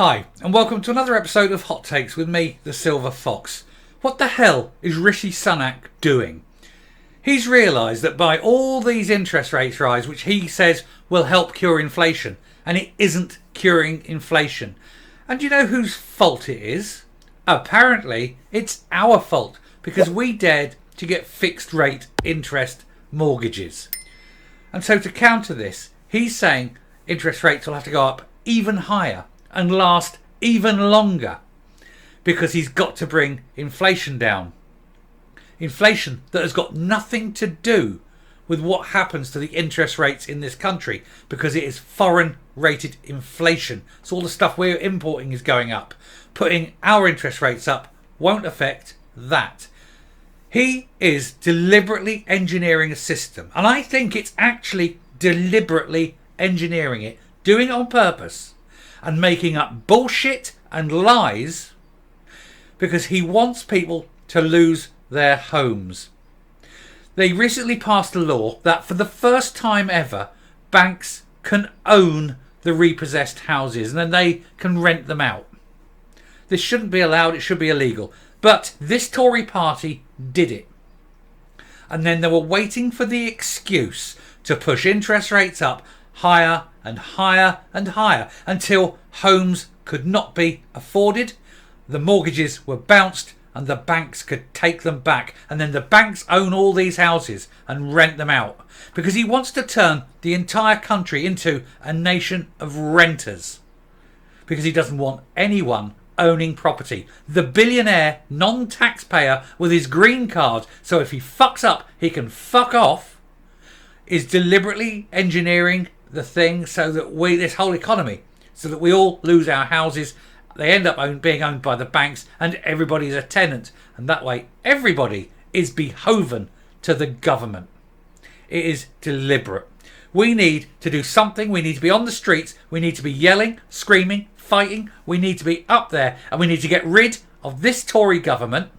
Hi, and welcome to another episode of Hot Takes with me, the Silver Fox. What the hell is Rishi Sunak doing? He's realised that by all these interest rates rise, which he says will help cure inflation, and it isn't curing inflation. And do you know whose fault it is? Apparently, it's our fault, because we dared to get fixed rate interest mortgages. And so to counter this, he's saying interest rates will have to go up even higher and last even longer because he's got to bring inflation down. Inflation that has got nothing to do with what happens to the interest rates in this country because it is foreign rated inflation. So all the stuff we're importing is going up. Putting our interest rates up won't affect that. He is deliberately engineering a system, and I think it's actually deliberately engineering it, doing it on purpose and making up bullshit and lies because he wants people to lose their homes. They recently passed a law that for the first time ever, banks can own the repossessed houses and then they can rent them out. This shouldn't be allowed, it should be illegal. But this Tory party did it. And then they were waiting for the excuse to push interest rates up higher and higher and higher until homes could not be afforded, the mortgages were bounced and the banks could take them back, and then the banks own all these houses and rent them out because he wants to turn the entire country into a nation of renters because he doesn't want anyone owning property. The billionaire non-taxpayer with his green card, so if he fucks up he can fuck off, is deliberately engineering the thing so that this whole economy, so that we all lose our houses, they end up being owned by the banks and everybody's a tenant, and that way everybody is beholden to the government. It is deliberate. We need to do something. We need to be on the streets. We need to be yelling, screaming, fighting. We need to be up there, and we need to get rid of this Tory government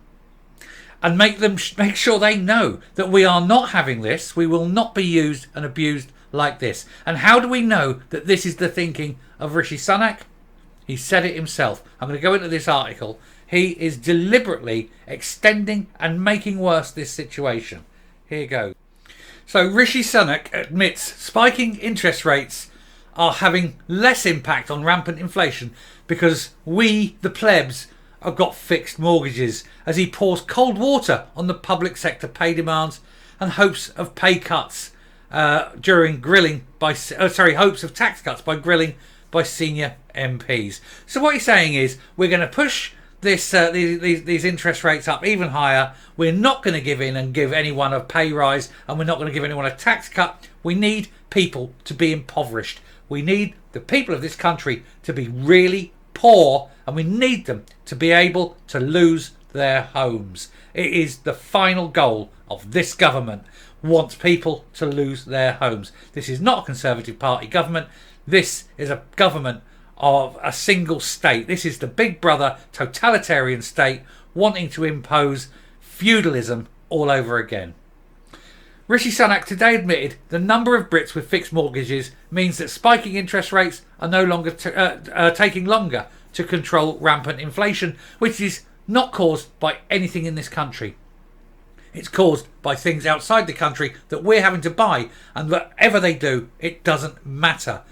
and make sure they know that we are not having this. We will not be used and abused like this. And how do we know that this is the thinking of Rishi Sunak? He said it himself. I'm going to go into this article. He is deliberately extending and making worse this situation. Here you go. So Rishi Sunak admits spiking interest rates are having less impact on rampant inflation because we, the plebs, have got fixed mortgages, as he pours cold water on the public sector pay demands and hopes of pay cuts hopes of tax cuts by grilling by senior MPs. So what he's saying is we're going to push these interest rates up even higher. We're not going to give in and give anyone a pay rise, and we're not going to give anyone a tax cut. We need people to be impoverished. We need the people of this country to be really poor, and we need them to be able to lose their homes. It is the final goal of this government. Wants people to lose their homes. This is not a Conservative Party government. This is a government of a single state. This is the big brother totalitarian state wanting to impose feudalism all over again. Rishi Sunak today admitted the number of Brits with fixed mortgages means that spiking interest rates are no longer taking longer to control rampant inflation, which is not caused by anything in this country. It's caused by things outside the country that we're having to buy, and whatever they do, it doesn't matter.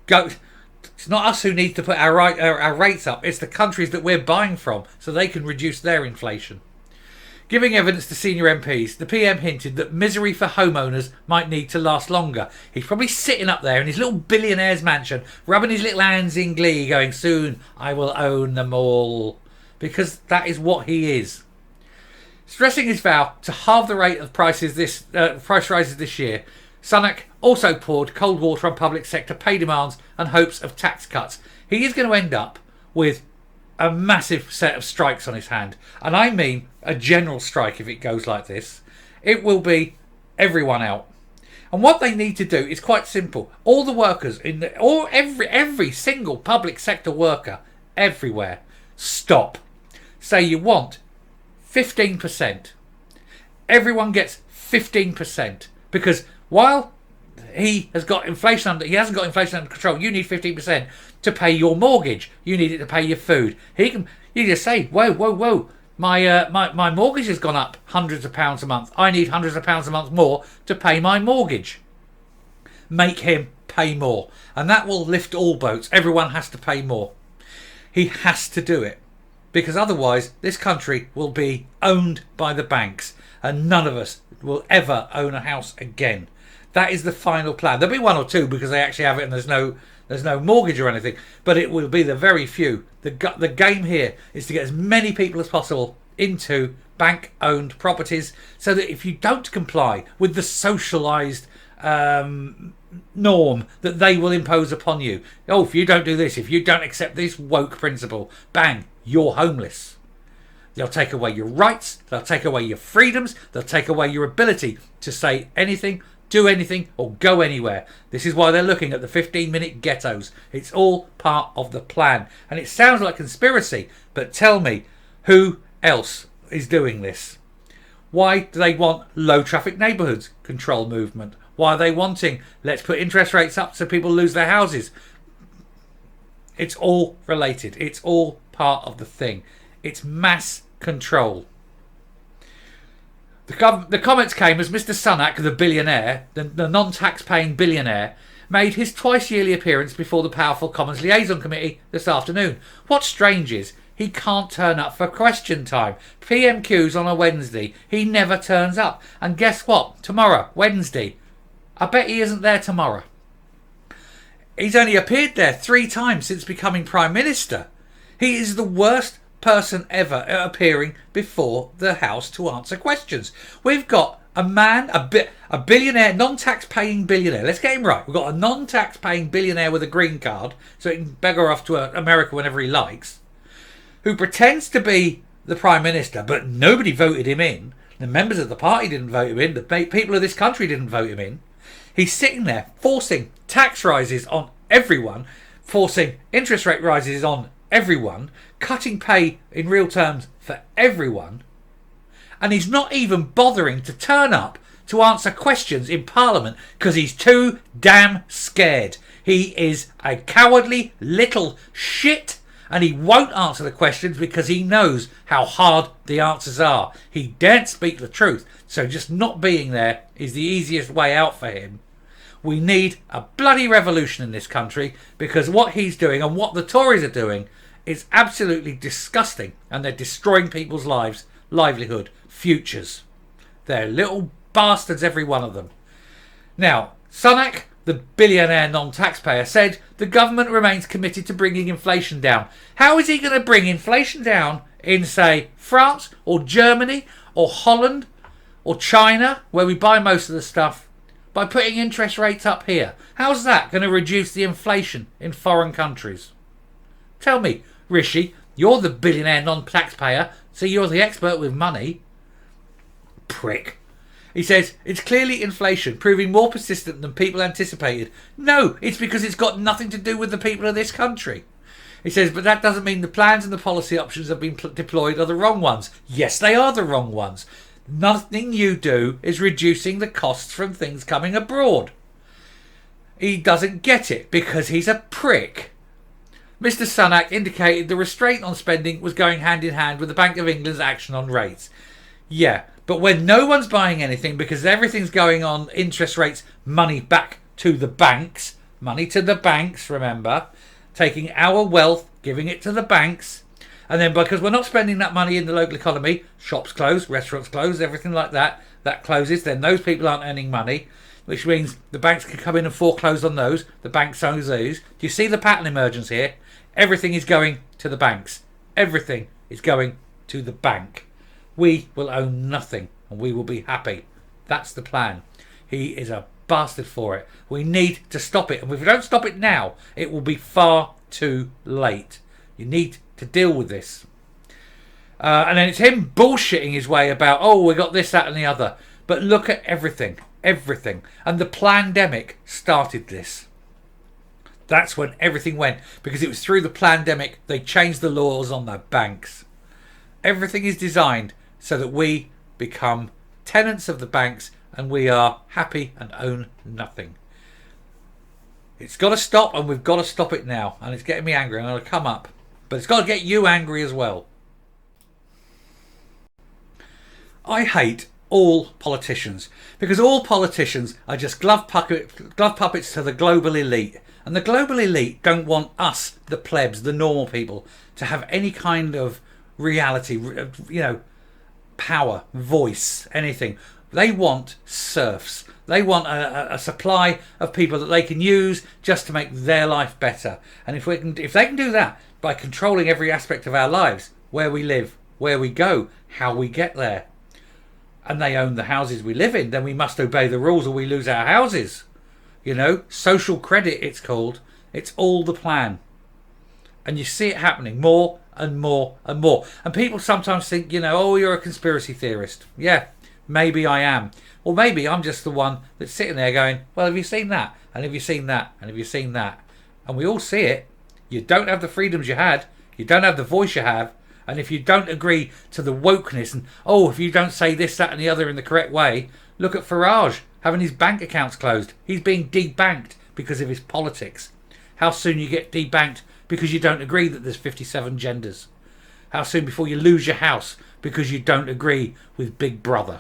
It's not us who need to put our rates up, it's the countries that we're buying from so they can reduce their inflation. Giving evidence to senior MPs, the PM hinted that misery for homeowners might need to last longer. He's probably sitting up there in his little billionaire's mansion, rubbing his little hands in glee, going, soon I will own them all. Because that is what he is. Stressing his vow to halve the rate of price rises this year, Sunak also poured cold water on public sector pay demands and hopes of tax cuts. He is going to end up with a massive set of strikes on his hand. And I mean a general strike if it goes like this. It will be everyone out. And what they need to do is quite simple. All the workers, every single public sector worker everywhere, stop. Say you want 15%. Everyone gets 15%. Because while he hasn't got inflation under control, you need 15%. to pay your mortgage. You need it to pay your food. You just say, whoa. My mortgage has gone up hundreds of pounds a month. I need hundreds of pounds a month more to pay my mortgage. Make him pay more. And that will lift all boats. Everyone has to pay more. He has to do it. Because otherwise, this country will be owned by the banks. And none of us will ever own a house again. That is the final plan. There'll be one or two because they actually have it and there's no mortgage or anything. But it will be the very few. The game here is to get as many people as possible into bank-owned properties so that if you don't comply with the socialised norm that they will impose upon you. Oh, if you don't do this, if you don't accept this woke principle, bang, you're homeless. They'll take away your rights, they'll take away your freedoms, they'll take away your ability to say anything, do anything, or go anywhere. This is why they're looking at the 15-minute ghettos. It's all part of the plan. And it sounds like conspiracy, but tell me, who else is doing this? Why do they want low traffic neighbourhoods control movement? Why are they wanting, let's put interest rates up so people lose their houses? It's all related. It's all part of the thing. It's mass control. The comments came as Mr. Sunak, the billionaire, the non-tax-paying billionaire, made his twice-yearly appearance before the powerful Commons Liaison Committee this afternoon. What's strange is he can't turn up for question time. PMQ's on a Wednesday. He never turns up. And guess what? Tomorrow, Wednesday. I bet he isn't there tomorrow. He's only appeared there 3 times since becoming Prime Minister. He is the worst person ever appearing before the House to answer questions. We've got a man, a billionaire, non-tax-paying billionaire. Let's get him right. We've got a non-tax-paying billionaire with a green card, so he can beggar off to America whenever he likes, who pretends to be the Prime Minister, but nobody voted him in. The members of the party didn't vote him in. The people of this country didn't vote him in. He's sitting there forcing tax rises on everyone, forcing interest rate rises on everyone, cutting pay in real terms for everyone, and he's not even bothering to turn up to answer questions in Parliament because he's too damn scared. He is a cowardly little shit, and he won't answer the questions because he knows how hard the answers are. He daren't speak the truth, so just not being there is the easiest way out for him. We need a bloody revolution in this country because what he's doing and what the Tories are doing is absolutely disgusting, and they're destroying people's lives, livelihood, futures. They're little bastards, every one of them. Now, Sunak, the billionaire non-taxpayer, said the government remains committed to bringing inflation down. How is he going to bring inflation down in, say, France or Germany or Holland or China, where we buy most of the stuff, by putting interest rates up here? How's that going to reduce the inflation in foreign countries? Tell me, Rishi, you're the billionaire non-taxpayer, so you're the expert with money. Prick. He says, it's clearly inflation, proving more persistent than people anticipated. No, it's because it's got nothing to do with the people of this country. He says, but that doesn't mean the plans and the policy options have been deployed are the wrong ones. Yes, they are the wrong ones. Nothing you do is reducing the costs from things coming abroad. He doesn't get it because he's a prick. Mr. Sunak indicated the restraint on spending was going hand in hand with the Bank of England's action on rates. Yeah, but when no one's buying anything because everything's going on interest rates, money back to the banks, remember, taking our wealth, giving it to the banks, and then because we're not spending that money in the local economy, shops close, restaurants close, everything like that, that closes, then those people aren't earning money, which means the banks can come in and foreclose on those, the banks own those. Do you see the pattern emergence here? Everything is going to the banks. Everything is going to the bank. We will own nothing and we will be happy. That's the plan. He is a bastard for it. We need to stop it. And if we don't stop it now, it will be far too late. You need to deal with this. And then it's him bullshitting his way about, oh, we got this, that and the other. But look at everything. And the plandemic started this. That's when everything went. Because it was through the plandemic they changed the laws on the banks. Everything is designed so that we become tenants of the banks and we are happy and own nothing. It's got to stop, and we've got to stop it now. And it's getting me angry. I'm going to come up. But it's got to get you angry as well. I hate all politicians, because all politicians are just glove puppets to the global elite. And the global elite don't want us, the plebs, the normal people, to have any kind of reality, power, voice, anything. They want serfs. They want a supply of people that they can use just to make their life better. And if they can do that by controlling every aspect of our lives, where we live, where we go, how we get there, and they own the houses we live in, then we must obey the rules or we lose our houses. Social credit it's called. It's all the plan. And you see it happening more and more and more. And people sometimes think, oh, you're a conspiracy theorist. Yeah, maybe I am. Or maybe I'm just the one that's sitting there going, well, have you seen that? And have you seen that? And have you seen that? And we all see it. You don't have the freedoms you had. You don't have the voice you have. And if you don't agree to the wokeness and, if you don't say this, that and the other in the correct way, look at Farage having his bank accounts closed. He's being debanked because of his politics. How soon you get debanked because you don't agree that there's 57 genders? How soon before you lose your house because you don't agree with Big Brother?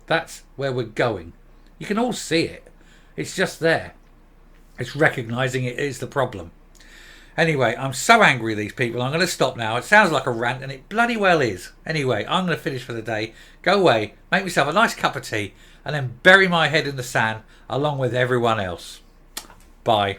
That's where we're going. You can all see it. It's just there. It's recognising it is the problem. Anyway, I'm so angry at these people. I'm going to stop now. It sounds like a rant, and it bloody well is. Anyway, I'm going to finish for the day, go away, make myself a nice cup of tea, and then bury my head in the sand along with everyone else. Bye.